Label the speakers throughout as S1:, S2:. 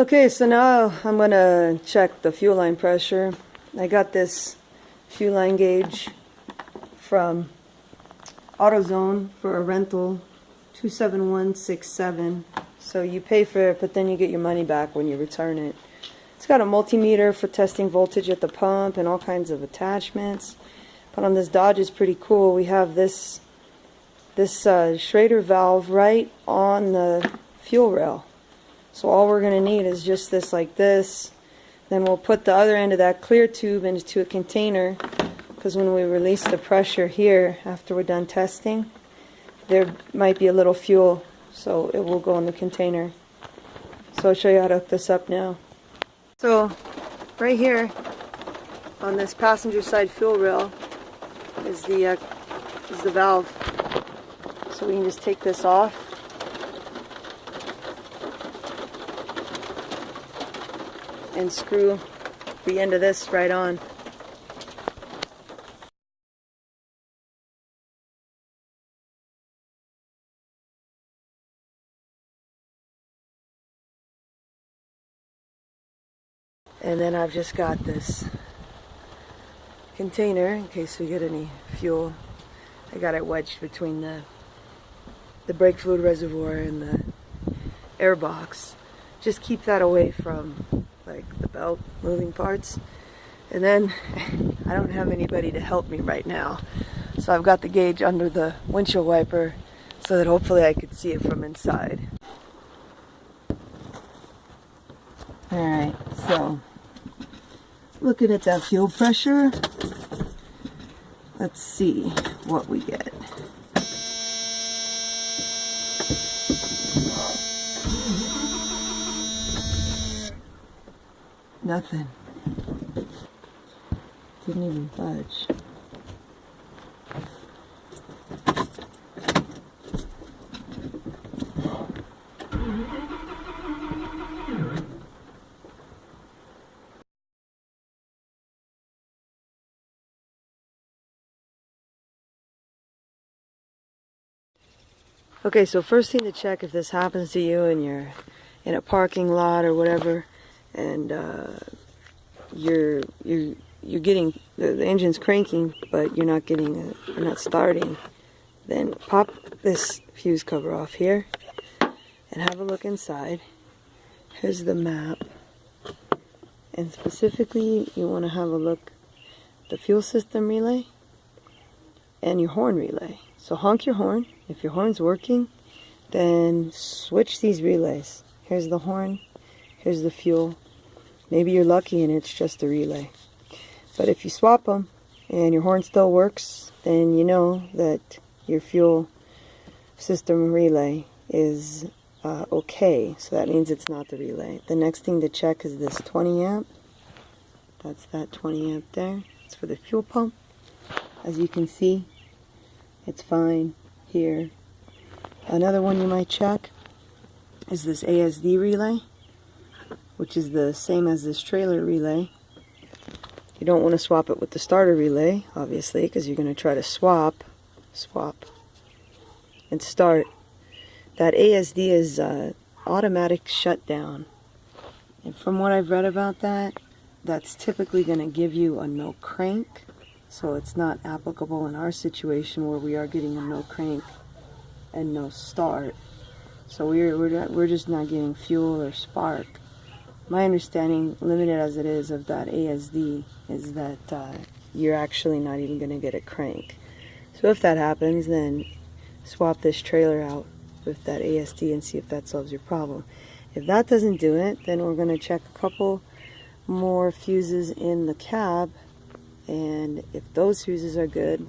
S1: Okay, so now I'm going to check the fuel line pressure. I got this fuel line gauge from AutoZone for a rental, 27167. So you pay for it, but then you get your money back when you return it. It's got a multimeter for testing voltage at the pump and all kinds of attachments. But on this Dodge is pretty cool. We have this Schrader valve right on the fuel rail. So all we're going to need is just this like this. Then we'll put the other end of that clear tube into a container, because when we release the pressure here after we're done testing, there might be a little fuel, so it will go in the container. So I'll show you how to hook this up now. So right here on this passenger side fuel rail is the valve. So we can just take this off. And screw the end of this right on. And then I've just got this container in case we get any fuel. I got it wedged between the brake fluid reservoir and the air box. Just keep that away from like the belt moving parts. And then I don't have anybody to help me right now, so I've got the gauge under the windshield wiper so that hopefully I could see it from inside. Alright, so looking at that fuel pressure, let's see what we get. Nothing. Didn't even budge. Okay, so first thing to check if this happens to you and you're in a parking lot or whatever, and you're getting the engine's cranking, but you're not starting, then pop this fuse cover off here and have a look inside. Here's the map, and specifically you want to have a look at the fuel system relay and your horn relay. So honk your horn. If your horn's working, then switch these relays. Here's the horn, here's the fuel. Maybe you're lucky and it's just a relay. But if you swap them and your horn still works, then you know that your fuel system relay is okay. So that means it's not the relay. The next thing to check is this 20 amp. That's that 20 amp there. It's for the fuel pump. As you can see, it's fine here. Another one you might check is this ASD relay, which is the same as this trailer relay. You don't want to swap it with the starter relay, obviously, because you're going to try to swap, and start. That ASD is automatic shutdown. And from what I've read about that, that's typically going to give you a no crank. So it's not applicable in our situation where we are getting a no crank and no start. So we're just not getting fuel or spark. My understanding, limited as it is, of that ASD is that you're actually not even going to get a crank. So if that happens, then swap this trailer out with that ASD and see if that solves your problem. If that doesn't do it, then we're going to check a couple more fuses in the cab, and if those fuses are good,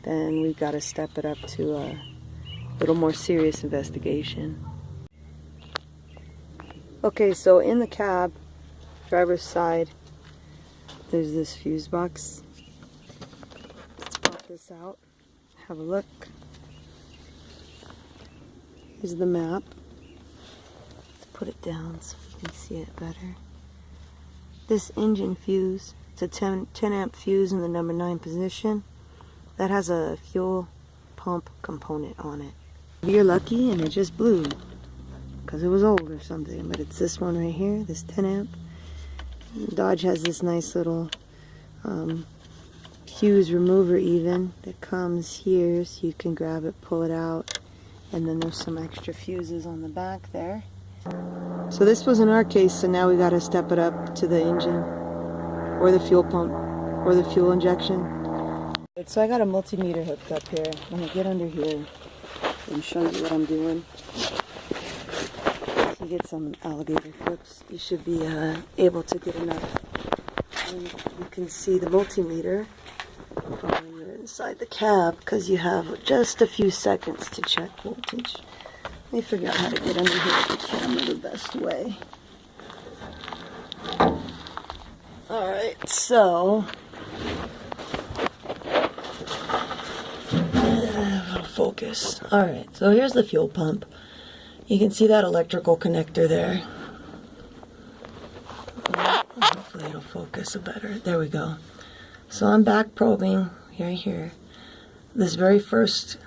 S1: then we've got to step it up to a little more serious investigation. Okay, so in the cab, driver's side, there's this fuse box. Let's pop this out, have a look. Here's the map. Let's put it down so you can see it better. This engine fuse, it's a 10 amp fuse in the number 9 position. That has a fuel pump component on it. You're lucky and it just blew, because it was old or something, but it's this one right here, this 10 amp. Dodge has this nice little fuse remover even that comes here, so you can grab it, pull it out, and then there's some extra fuses on the back there. So this was in our case, so now we got to step it up to the engine or the fuel pump or the fuel injection. So I got a multimeter hooked up here. I'm going to get under here and show you what I'm doing. So you get some alligator clips. You should be able to get enough. And you can see the multimeter from when you're inside the cab, because you have just a few seconds to check voltage. Let me figure out how to get under here with the camera the best way. Alright, so focus. Alright, so here's the fuel pump. You can see that electrical connector there. Hopefully it'll focus better. There we go. So I'm back probing right here. This very first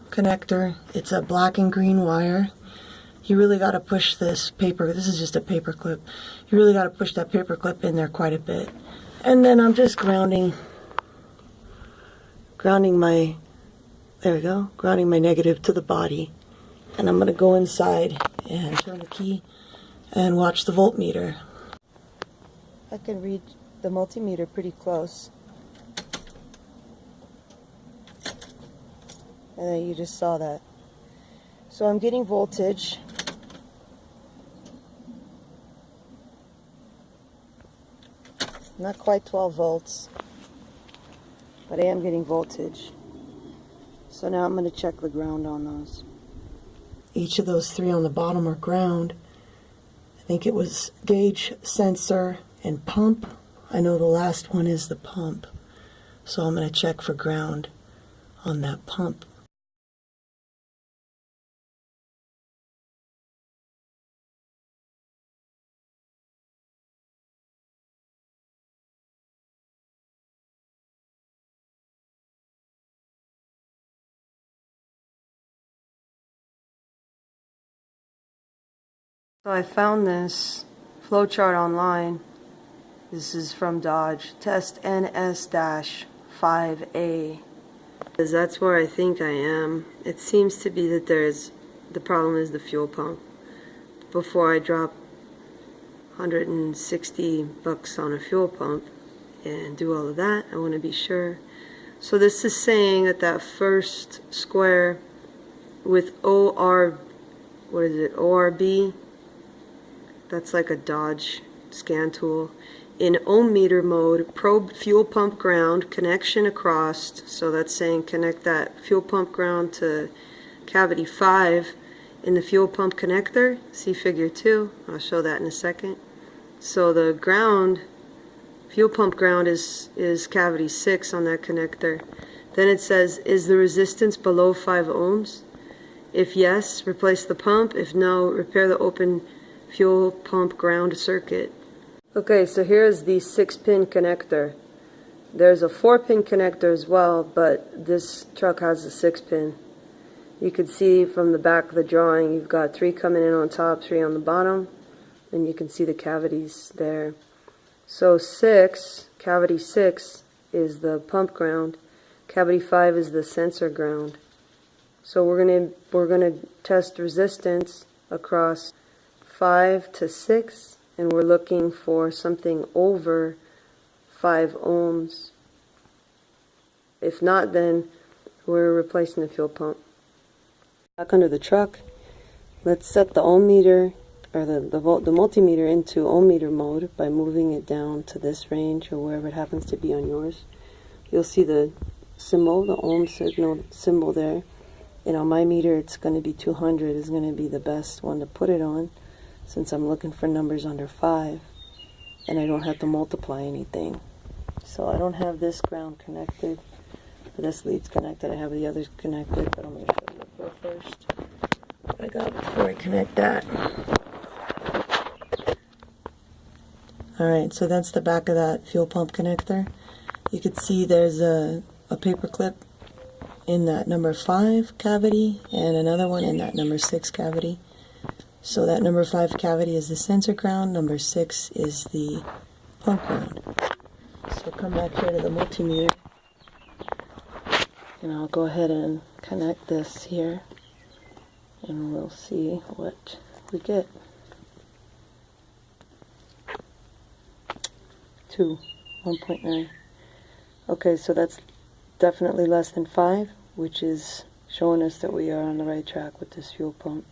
S1: connector, it's a black and green wire. You really got to push this paper, this is just a paper clip. You really got to push that paper clip in there quite a bit. And then I'm just grounding my, there we go, grounding my negative to the body. And I'm going to go inside and turn the key and watch the voltmeter. I can read the multimeter pretty close. And then you just saw that. So I'm getting voltage. Not quite 12 volts, but I am getting voltage. So now I'm going to check the ground on those. Each of those three on the bottom are ground. I think it was gauge, sensor, and pump. I know the last one is the pump. So I'm going to check for ground on that pump. So I found this flowchart online. This is from Dodge. Test NS-5A. Because that's where I think I am. It seems to be that the problem is the fuel pump. Before I drop $160 on a fuel pump and do all of that, I want to be sure. So this is saying that that first square with ORB, that's like a Dodge scan tool. In ohm meter mode, probe fuel pump ground, connection across, so that's saying connect that fuel pump ground to cavity 5 in the fuel pump connector. See figure 2, I'll show that in a second. So the ground, fuel pump ground is cavity 6 on that connector. Then it says, is the resistance below 5 ohms? If yes, replace the pump. If no, repair the open fuel pump ground circuit. Okay, so here's the 6-pin connector. There's a 4-pin connector as well, but this truck has a 6-pin. You can see from the back of the drawing, you've got 3 coming in on top, 3 on the bottom, and you can see the cavities there. So cavity 6 is the pump ground, cavity 5 is the sensor ground. So we're gonna test resistance across 5 to 6, and we're looking for something over 5 ohms. If not, then we're replacing the fuel pump. Back under the truck, let's set the ohm meter, or the multimeter into ohm meter mode by moving it down to this range or wherever it happens to be on yours. You'll see the symbol, the ohm signal symbol there. And on my meter, it's going to be 200 is going to be the best one to put it on, since I'm looking for numbers under 5 and I don't have to multiply anything. So I don't have this ground connected, this lead's connected, I have the others connected, but I'm going to show you up here first what I got before I connect that. Alright, so that's the back of that fuel pump connector. You can see there's a paper clip in that number 5 cavity and another one in that number 6 cavity. So that number 5 cavity is the sensor ground, number 6 is the pump ground. So come back here to the multimeter, and I'll go ahead and connect this here, and we'll see what we get. 1.9. Okay, so that's definitely less than 5, which is showing us that we are on the right track with this fuel pump.